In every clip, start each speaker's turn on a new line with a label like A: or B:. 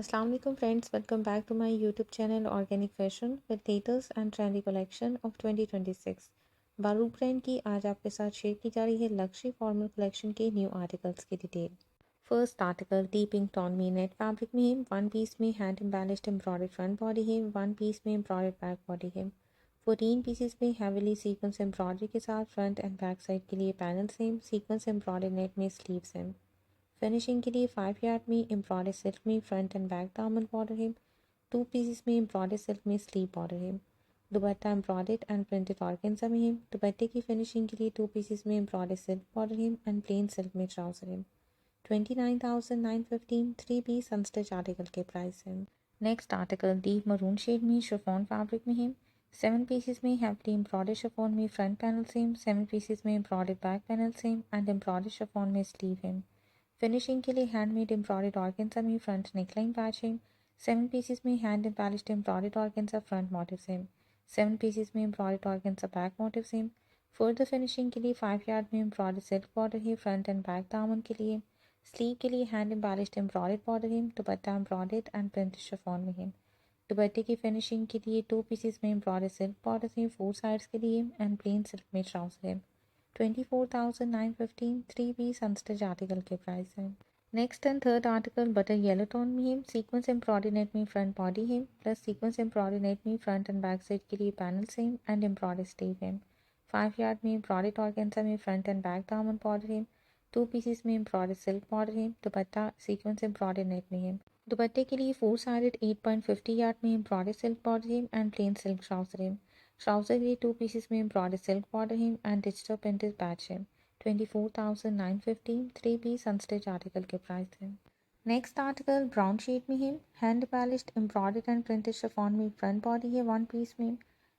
A: Assalamu alaikum friends, welcome back to my YouTube channel Organic Fashion with latest and trendy collection of 2026। Baruch brand की आज आपके साथ share की जा रही है लक्ष्य फॉर्मल कलेक्शन के न्यू आर्टिकल्स की detail. First article D pink tone में नेट फैब्रिक में है, वन पीस में hand embellished embroidered front body है, वन पीस में एम्ब्रॉयडर्ड बैक बॉडी है। 14 पीसेस में हैवीली सीक्वेंस एम्ब्रॉयडरी के साथ फ्रंट एंड बैक साइड के लिए panel same, sequence embroidered net में स्लीव्स हैं। फिनिशिंग के लिए 5 यार्ड में एम्ब्रॉयडर्ड सिल्क में फ्रंट एंड बैक दामन बॉर्डर है, 2 पीसेस में एम्ब्रॉयडर्ड सिल्क में स्लीव बॉर्डर है। दुपट्टा एम्ब्रॉयडर्ड एंड प्रिंटेड ऑर्गेन्जा में है। दुपट्टे की फिनिशिंग के लिए 2 पीसेस में एम्ब्रॉयडर्ड सिल्क बॉर्डर है एंड प्लेन सिल्क में ट्राउजर है। 29,915 3 पीस अनस्टिच आर्टिकल के प्राइस है। Next article deep maroon shade में शिफॉन फैब्रिक में है, 7 पीसेस में हैवीली एम्ब्रॉयडर्ड शिफॉन में फ्रंट पैनल सेम, 7 पीसेस में embroidered back panel same and embroidered chiffon में स्लीव है। फिनिशिंग के लिए हैंडमेड एम्ब्रॉयडर्ड ऑर्गेन्जा में फ्रंट नेकलाइन पैच है, 7 पीसेस में hand embellished embroidered organza front motif same, 7 pieces में embroidered organza back motif same. Further finishing के लिए 5 यार्ड में एम्ब्रॉयडर्ड सिल्क बॉर्डर है फ्रंट एंड बैक दामन के लिए। स्लीव के लिए हैंड एम्बेलिश्ड एम्ब्रॉयडर्ड बॉर्डर है, दुपट्टा एम्ब्रॉयडर्ड एंड प्रिंटेड शिफॉन में है। दुपट्टे की फिनिशिंग के लिए 2 पीसेस में एम्ब्रॉयडर्ड सिल्क बॉर्डर है 4 साइड्स के लिए एंड प्लेन सिल्क में ट्राउजर है। 24,915 3 पीस अनस्टिच आर्टिकल के प्राइस है। Next and third article butter yellow tone में है, सीक्वेंस एम्ब्रॉयडरी नेट में फ्रंट बॉडी है प्लस सीक्वेंस एम्ब्रॉयडरी नेट में फ्रंट एंड बैक साइड के लिए panel same and embroidery sleeve है। 5 यार्ड में एम्ब्रॉयडर्ड ऑर्गेन्जा में फ्रंट एंड बैक दामन बॉर्डर है, 2 पीसेस में एम्ब्रॉयडर्ड सिल्क बॉर्डर है, दुपट्टा सीक्वेंस एम्ब्रॉयडरी नेट में है। दुपट्टे के लिए 4 साइडेड 8.50 यार्ड में एम्ब्रॉयडर्ड सिल्क बॉर्डर है एंड प्लेन सिल्क ट्राउजर है। ट्राउजर के लिए 2 पीसेस में एम्ब्रॉयडर्ड सिल्क बॉर्डर है एंड डिजिटल प्रिंटेड पैच है। 24,915 3 पीस अनस्टिच आर्टिकल के प्राइस है। नेक्स्ट आर्टिकल ब्राउन शेड में है, hand polished embroidered and printed chiffon में फ्रंट बॉडी है, वन पीस में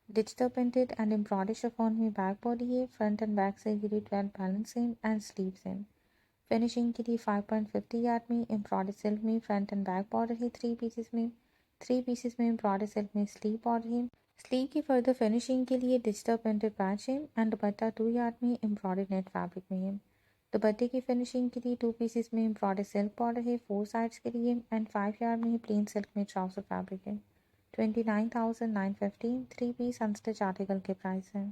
A: digital printed and embroidered chiffon में बैक बॉडी है, फ्रंट एंड बैक साइड के लिए 12 बैलेंसिंग एंड स्लीव्स हैं। फिनिशिंग के लिए 5.50 यार्ड में एम्ब्रॉयडर्ड सिल्क में फ्रंट एंड बैक बॉर्डर है, 3 पीसेस में एम्ब्रॉयडर्ड सिल्क में स्लीव बॉर्डर है। स्लीव की फर्दर फिनिशिंग के लिए डिजिटल प्रिंटेड पैच है एंड दुपट्टा 2 यार्ड में एम्ब्रॉयडर्ड नेट फैब्रिक में है। दुपट्टे की फिनिशिंग के लिए 2 पीसेस में एम्ब्रॉयडर्ड सिल्क बॉर्डर है 4 साइड्स के लिए एंड 5 यार्ड में प्लेन सिल्क में ट्राउजर फैब्रिक है। 29,915 3 पीस अनस्टिच आर्टिकल के प्राइस है।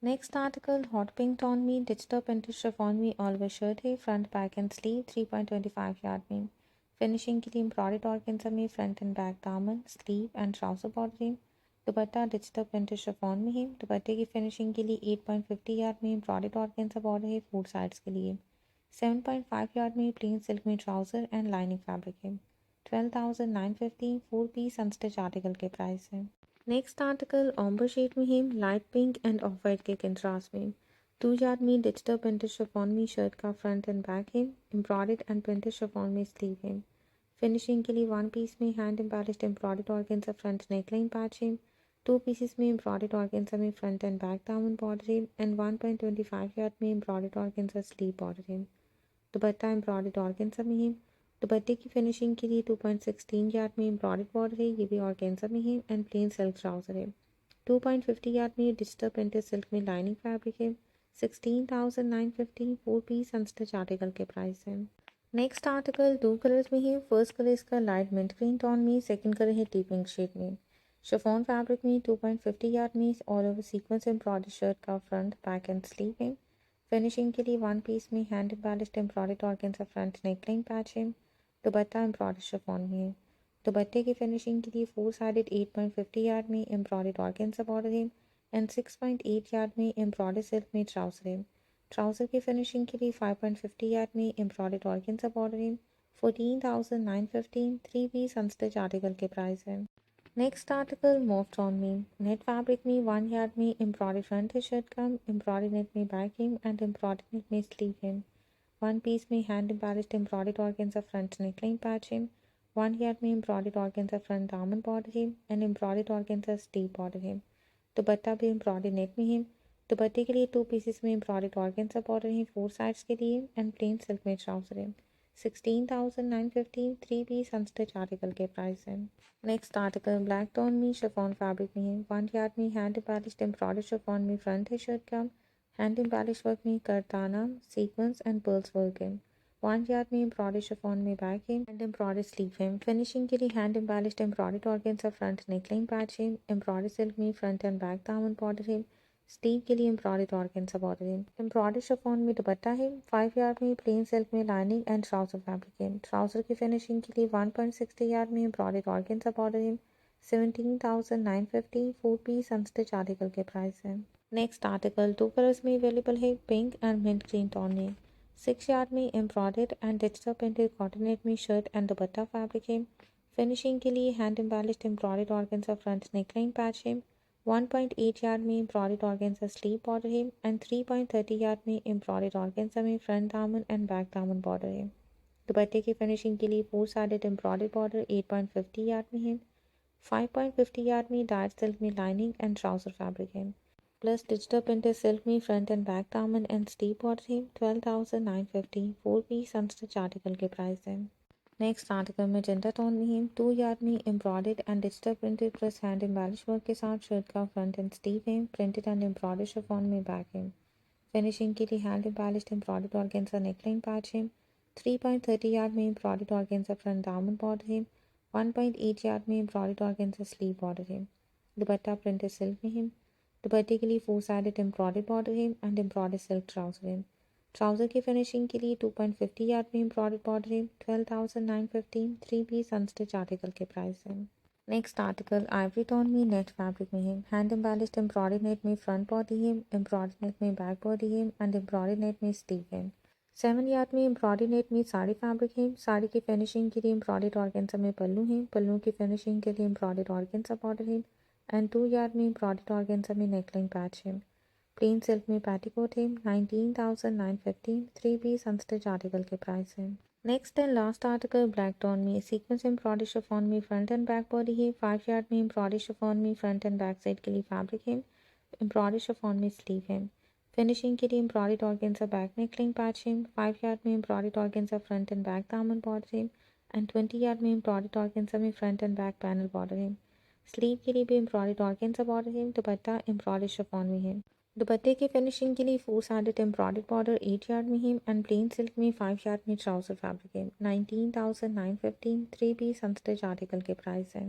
A: Next article hot pink tone में डिजिटल प्रिंटेड शिफॉन में ऑल ओवर शर्ट है, front back and sleeve 3.25 yard में। फिनिशिंग के लिए एम्ब्रॉयडर्ड ऑर्गेन्जा में फ्रंट एंड बैक दामन स्लीव एंड ट्राउजर बॉर्डर है। दुपट्टा डिजिटल प्रिंटेड शिफॉन में है। दुपट्टे की फिनिशिंग के लिए 8.50 यार्ड में एम्ब्रॉयडर्ड ऑर्गेन्जा बॉर्डर है 4 साइड्स के लिए। 7.5 यार्ड में प्लेन सिल्क में ट्राउजर एंड लाइनिंग फैब्रिक है। 12,950 4 पीस अनस्टिच आर्टिकल के प्राइस है। नेक्स्ट आर्टिकल ऑम्बर शेड में है, light pink end of white के कंट्रास्ट में। 2 यार्ड में डिजिटल प्रिंटेड शिफॉन में शर्ट का फ्रंट एंड बैक है, एम्ब्रॉयडर्ड एंड प्रिंटेड शिफॉन में स्लीव है। फिनिशिंग के लिए 1 पीस में hand embellished embroidered organza front neckline patch है, 2 पीसेस में एम्ब्रॉयडर्ड ऑर्गेन्जा में फ्रंट एंड बैक दामन बॉर्डर है एंड 1.25 यार्ड में एम्ब्रॉयडर्ड ऑर्गेन्जा स्लीव बॉर्डर है। दुपट्टा एम्ब्रॉयडर्ड ऑर्गेन्जा में है। दुपट्टे की फिनिशिंग के लिए 2.16 यार्ड में एम्ब्रॉयडर्ड बॉर्डर है, ये भी ऑर्गेन्जा में है एंड प्लेन सिल्क ट्राउजर है। 2.50 यार्ड में डिजिटल प्रिंटेड सिल्क में लाइनिंग फैब्रिक है। 16,950 4 पीस अनस्टिच आर्टिकल के प्राइस है। नेक्स्ट आर्टिकल 2 कलर्स में है, फर्स्ट कलर इसका लाइट मिंट ग्रीन टोन में, सेकंड कलर है डीप पिंक शेड में। शिफॉन फैब्रिक में 2.50 यार्ड में all over sequence embroidered shirt का फ्रंट बैक एंड स्लीव है। फिनिशिंग के लिए 1 पीस में hand embellished embroidered organza front neckline patch है। दुपट्टा एम्ब्रॉयडर्ड शिफॉन में है। दुपट्टे की फिनिशिंग के लिए 4 साइडेड 8.50 यार्ड में एम्ब्रॉयडर्ड ऑर्गेन्जा बॉर्डर है एंड 6.8 यार्ड में एम्ब्रॉयडर्ड सिल्क में ट्राउजर है। ट्राउजर की फिनिशिंग के लिए 5.50 यार्ड में एम्ब्रॉयडर्ड ऑर्गेन्जा बॉर्डर है। 14,915 3 पीस अनस्टिच आर्टिकल के प्राइस है। नेक्स्ट आर्टिकल मोव टोन में नेट फैब्रिक में 1 यार्ड में एम्ब्रॉयडरी फ्रंट है शर्ट का, एम्ब्रॉयडरी नेट में बैक है एंड एम्ब्रॉयडरी नेट में स्लीव है। 1 पीस में hand embellished embroidered organza front neckline patch है। 1 यार्ड में एम्ब्रॉयडर्ड ऑर्गेन्जा फ्रंट दामन बॉर्डर है and embroidered organza sleeve border है। दुपट्टा भी एम्ब्रॉयडरी नेट में है। दुपट्टे के लिए 2 पीसेस में एम्ब्रॉयडर्ड ऑर्गेन्जा बॉर्डर है 4 साइड्स के लिए एंड प्लेन सिल्क में ट्राउजर है। 16,915 3 पीस अनस्टिच आर्टिकल के प्राइस है। नेक्स्ट आर्टिकल ब्लैक टोन में शिफॉन फैब्रिक में है, 1 यार्ड में हैंड एम्बेलिश्ड एम्ब्रॉयडर्ड शिफॉन में फ्रंट है शर्ट का, हैंड एम्बेलिश वर्क में करताना सीक्वेंस एंड पर्ल्स वर्क है। 1 यार्ड में एम्ब्रॉयडर्ड शिफॉन में back hem and embroidered sleeve hem. Finishing के लिए hand embellished embroidered organza front neckline patch hem, embroidered silk में फ्रंट एंड बैक दामन बॉर्डर हेम, स्लीव के लिए embroidered organza border hem, embroidered chiffon में dupatta hem, 5 yard में plain silk में lining and trouser fabric hem. Trouser की finishing के लिए 1.60 यार्ड में embroidered organza border hem, 17,950 4 piece unstitched article के प्राइस है। नेक्स्ट आर्टिकल 2 कलर्स में अवेलेबल है, pink and mint green tone में। 6 यार्ड में embroidered and digital printed coordinate में शर्ट एंड दुपट्टा फैब्रिक है। फिनिशिंग के लिए hand embellished embroidered organza front neckline patch है। 1.8 यार्ड में एम्ब्रॉयडर्ड ऑर्गेन्जा स्लीव बॉर्डर है एंड 3.30 यार्ड में एम्ब्रॉयडर्ड ऑर्गेन्जा में फ्रंट दामन एंड बैक दामन बॉर्डर है। दुपट्टे की फिनिशिंग के लिए 4 साइडेड एम्ब्रॉयडर्ड बॉर्डर 8.50 यार्ड में है। 5.50 यार्ड में डार्क सिल्क में लाइनिंग एंड ट्राउजर फैब्रिक है, प्लस डिजिटल प्रिंटेड सिल्क में फ्रंट एंड बैक दामन एंड स्लीव बॉर्डर है। 12,950 4 पीस अनस्टिच आर्टिकल के प्राइस है। नेक्स्ट आर्टिकल में जेंडर टोन में है, 2 यार्ड में embroidered and digital printed plus hand embellish work के साथ शर्ट का फ्रंट एंड स्लीव है, प्रिंटेड एंड एम्ब्रॉयडर्ड शिफॉन में बैक है। फिनिशिंग के लिए hand embellished embroidered organza neckline patch है। 3.30 यार्ड में एम्ब्रॉयडर्ड ऑर्गेन्जा फ्रंट दामन बॉर्डर है। 1.8 यार्ड में एम्ब्रॉयडर्ड ऑर्गेन्जा स्लीव बॉर्डर है। दुपट्टा प्रिंटेड सिल्क में है। दुपट्टे के लिए 4 साइडेड एम्ब्रॉयडर्ड बॉर्डर है एंड एम्ब्रॉयडर्ड सिल्क ट्राउजर है। ट्राउजर की फिनिशिंग के लिए 2.50 यार्ड में एम्ब्रॉयडर्ड बॉर्डर है। 12,950 3 पीस अनस्टिच आर्टिकल के प्राइस है। नेक्स्ट आर्टिकल आइवरी टोन में नेट फैब्रिक में है, हैंड एम्बेलिश्ड एम्ब्रॉयडर्ड नेट में फ्रंट बॉडी है, एम्ब्रॉयडर्ड नेट में बैक बॉडी है एंड एम्ब्रॉयडर्ड नेट में स्लीव है। 7 यार्ड में एम्ब्रॉयडर्ड नेट में साड़ी फैब्रिक है। साड़ी की फिनिशिंग के लिए एम्ब्रॉयडर्ड ऑर्गेन्जा में पल्लू है, पल्लू की फिनिशिंग के लिए एम्ब्रॉयडर्ड ऑर्गेन्जा बॉर्डर है एंड 2 यार्ड में एम्ब्रॉयडर्ड ऑर्गेन्जा में नेकलाइन पैच है। प्लेन सिल्क में पैटीकोट है। 19,950 3 पीस अनस्टिच आर्टिकल के प्राइस है। Next and last article black tone में सीक्वेंस एम्ब्रॉयडर्ड शिफॉन में फ्रंट एंड बैक बॉडी है। 5 यार्ड में एम्ब्रॉयडर्ड शिफॉन में फ्रंट एंड बैक साइड के लिए फैब्रिक है, एम्ब्रॉयडर्ड शिफॉन में स्लीव है। फिनिशिंग के लिए embroidered organza back neckline patch है। 5 यार्ड में embroidered organza front and back दामन बॉर्डर है एंड 20 यार्ड में एम्ब्रॉयडर्ड ऑर्गेन्जा में front and back panel border है। स्लीव के लिए भी एम्ब्रॉयडर्ड ऑर्गेन्जा बॉर्डर है। दुपट्टा एम्ब्रॉयडर्ड शिफॉन में है। दुपट्टे की फिनिशिंग के लिए 4 साइडेड एम्ब्रॉयडर्ड बॉर्डर 8 यार्ड में है एंड प्लेन सिल्क में 5 यार्ड में ट्राउजर फैब्रिक है। 19,950 3 पीस अनस्टिच आर्टिकल के प्राइस है।